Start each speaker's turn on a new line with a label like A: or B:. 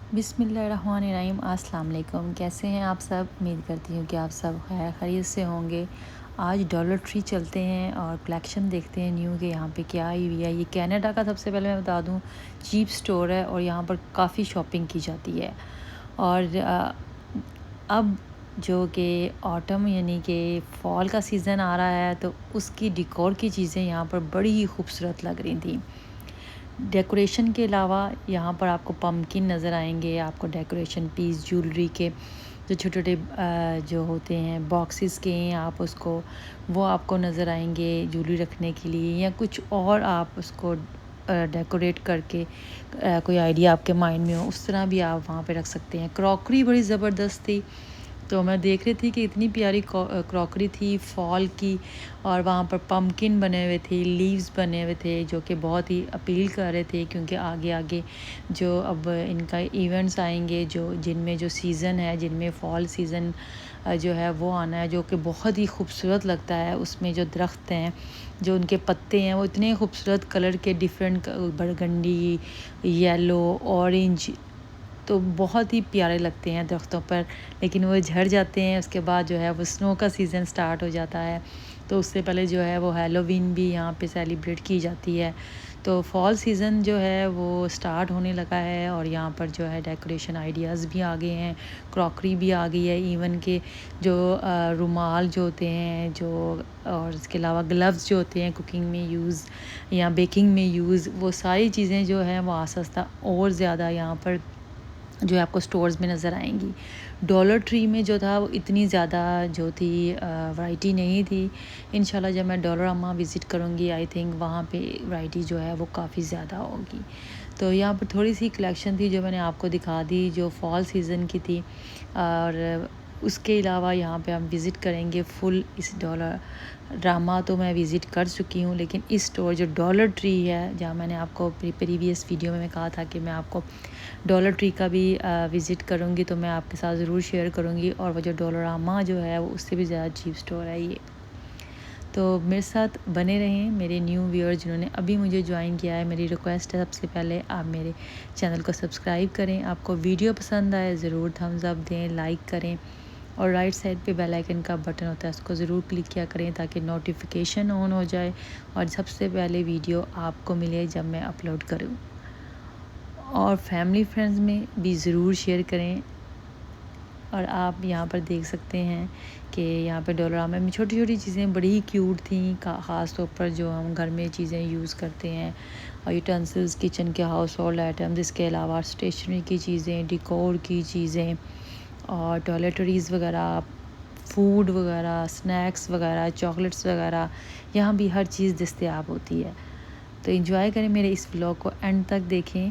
A: बिस्मिल्लाहिर्रहमानिर्रहीम। अस्सलाम वालेकुम। कैसे हैं आप सब? उम्मीद करती हूँ कि आप सब खैर खैरियत से होंगे। आज डॉलर ट्री चलते हैं और कलेक्शन देखते हैं न्यू के यहाँ पे क्या आई हुई है। ये कनाडा का, सबसे पहले मैं बता दूँ, चीप स्टोर है और यहाँ पर काफ़ी शॉपिंग की जाती है। और अब जो कि ऑटम यानी कि फ़ॉल का सीज़न आ रहा है, तो उसकी डेकोर की चीज़ें यहाँ पर बड़ी ही खूबसूरत लग रही थी। डेकोरेशन के अलावा यहाँ पर आपको पम्पकिन नज़र आएंगे, आपको डेकोरेशन पीस ज्वेलरी के जो छोटे-छोटे जो होते हैं बॉक्सेस के हैं, आप उसको वो आपको नज़र आएंगे ज्वेलरी रखने के लिए, या कुछ और आप उसको डेकोरेट करके कोई आइडिया आपके माइंड में हो उस तरह भी आप वहाँ पे रख सकते हैं। क्रॉकरी बड़ी ज़बरदस्त थी, तो मैं देख रही थी कि इतनी प्यारी क्रॉकरी थी फॉल की, और वहाँ पर पम्पकिन बने हुए थे, लीव्स बने हुए थे जो कि बहुत ही अपील कर रहे थे, क्योंकि आगे आगे जो अब इनका इवेंट्स आएंगे जो जिनमें जो सीज़न है, जिनमें फ़ॉल सीज़न जो है वो आना है, जो कि बहुत ही खूबसूरत लगता है। उसमें जो दरख्त हैं, जो उनके पत्ते हैं, वो इतने खूबसूरत कलर के, डिफरेंट बरगंडी, येलो, ऑरेंज, तो बहुत ही प्यारे लगते हैं दरख्तों पर। लेकिन वो झड़ जाते हैं, उसके बाद जो है वो स्नो का सीज़न स्टार्ट हो जाता है, तो उससे पहले जो है वो हैलोवीन भी यहाँ पे सेलिब्रेट की जाती है। तो फॉल सीज़न जो है वो स्टार्ट होने लगा है और यहाँ पर जो है डेकोरेशन आइडियाज़ भी आ गए हैं, क्रॉकरी भी आ गई है, इवन के जो रुमाल जो होते हैं जो, और इसके अलावा ग्लव्स जो होते हैं कुकिंग में यूज़ या बेकिंग में यूज़, वो सारी चीज़ें जो हैं वो आस्ता आस्ता और ज़्यादा यहाँ पर जो है आपको स्टोर्स में नज़र आएंगी। डॉलर ट्री में जो था वो इतनी ज़्यादा जो थी वैरायटी नहीं थी। इंशाल्लाह जब मैं डॉलरामा विज़िट करूँगी, आई थिंक वहाँ पे वैरायटी जो है वो काफ़ी ज़्यादा होगी। तो यहाँ पर थोड़ी सी कलेक्शन थी जो मैंने आपको दिखा दी, जो फॉल सीज़न की थी। और उसके अलावा यहाँ पे हम विज़िट करेंगे फुल इस डॉलर ड्रामा, तो मैं विज़िट कर चुकी हूँ, लेकिन इस स्टोर जो डॉलर ट्री है, जहाँ मैंने आपको प्रीवियस वीडियो में मैं कहा था कि मैं आपको डॉलर ट्री का भी विज़िट करूँगी, तो मैं आपके साथ ज़रूर शेयर करूँगी। और वो जो डॉलरामा जो है वो उससे भी ज़्यादा चीप स्टोर है ये। तो मेरे साथ बने रहें मेरे न्यू व्यूअर्स जिन्होंने अभी मुझे ज्वाइन किया है। मेरी रिक्वेस्ट है सबसे पहले आप मेरे चैनल को सब्सक्राइब करें, आपको वीडियो पसंद आए ज़रूर थम्स अप दें, लाइक करें, और राइट साइड पे बेल आइकन का बटन होता है, उसको ज़रूर क्लिक किया करें ताकि नोटिफिकेशन ऑन हो जाए और सबसे पहले वीडियो आपको मिले जब मैं अपलोड करूँ। और फैमिली फ्रेंड्स में भी ज़रूर शेयर करें। और आप यहाँ पर देख सकते हैं कि यहाँ पे डोलोरामा में छोटी छोटी चीज़ें बड़ी ही क्यूट थी, ख़ास तौर पर जो हम घर में चीज़ें यूज़ करते हैं, और यूटेंसिल्स, किचन के हाउस होल्ड आइटम्स, इसके अलावा स्टेशनरी की चीज़ें, डेकोर की चीज़ें, और टॉयलेटरीज़ वगैरह, फूड वगैरह, स्नैक्स वगैरह, चॉकलेट्स वगैरह, यहाँ भी हर चीज़ दस्तयाब होती है। तो एंजॉय करें मेरे इस व्लॉग को, एंड तक देखें।